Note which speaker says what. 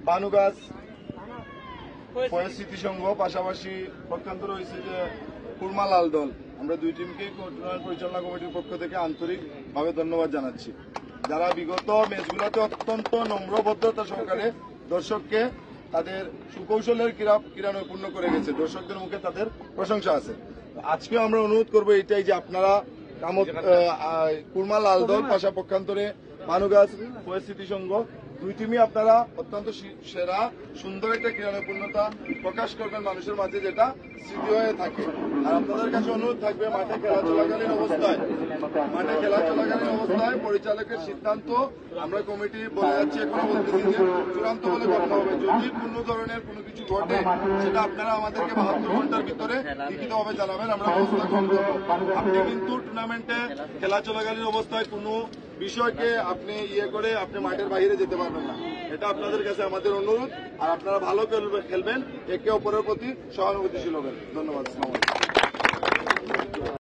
Speaker 1: বানুগাছ স্মৃতি সংঘ, পাশাপাশি পক্ষান্তর হয়েছে যে কুরমা লাল দল। আমরা দুই টিমকে টুর্নামেন্ট পরিচালনা কমিটির পক্ষ থেকে আন্তরিকভাবে ধন্যবাদ জানাচ্ছি, যারা বিগত ম্যাচগুলোতে অত্যন্ত নম্রভদ্রতা সহকারে দর্শককে তাদের সুকৌশলের ক্রীড়া নৈপুণ্য করে গেছে। দর্শকদের মুখে তাদের প্রশংসা আছে। আজকে আমরা অনুরোধ করবো এটাই যে আপনারা কুরমা লাল দল, পাশা পক্ষান্তরে বানুগাছ স্মৃতি সংঘ, দুই টিমই আপনারা অত্যন্ত সেরা সুন্দর একটা ক্রীড়া নৈপুণ্যতা প্রকাশ করবেন মানুষের মাঝে, যেটা স্মৃতি হয়ে থাকে। আর আপনাদের কাছে অনুরোধ থাকবে মাঠে খেলা চলাকালীন অবস্থায় পরিচালকের সিদ্ধান্ত আমরা কমিটি বলে যাচ্ছি, এখনো বলতেছি যে চূড়ান্ত বলে গণ্য হবে। যদি কোনো ধরনের কোনো কিছু ঘটে সেটা আপনারা আমাদেরকে 72 ঘন্টার ভিতরে লিখিতভাবে জানাবেন, আমরা ব্যবস্থা গ্রহণ করবো। আপনি কিন্তু টুর্নামেন্টে খেলা চলাকালীন অবস্থায় কোনো বিষয়কে আপনি করে আপনি মাঠের বাইরে যেতে পারবেন না, এটা আপনাদের কাছে আমাদের অনুরোধ। আর আপনারা ভালো খেলবেন, একে অপরের প্রতি সহানুভূতিশীল হবেন। ধন্যবাদ।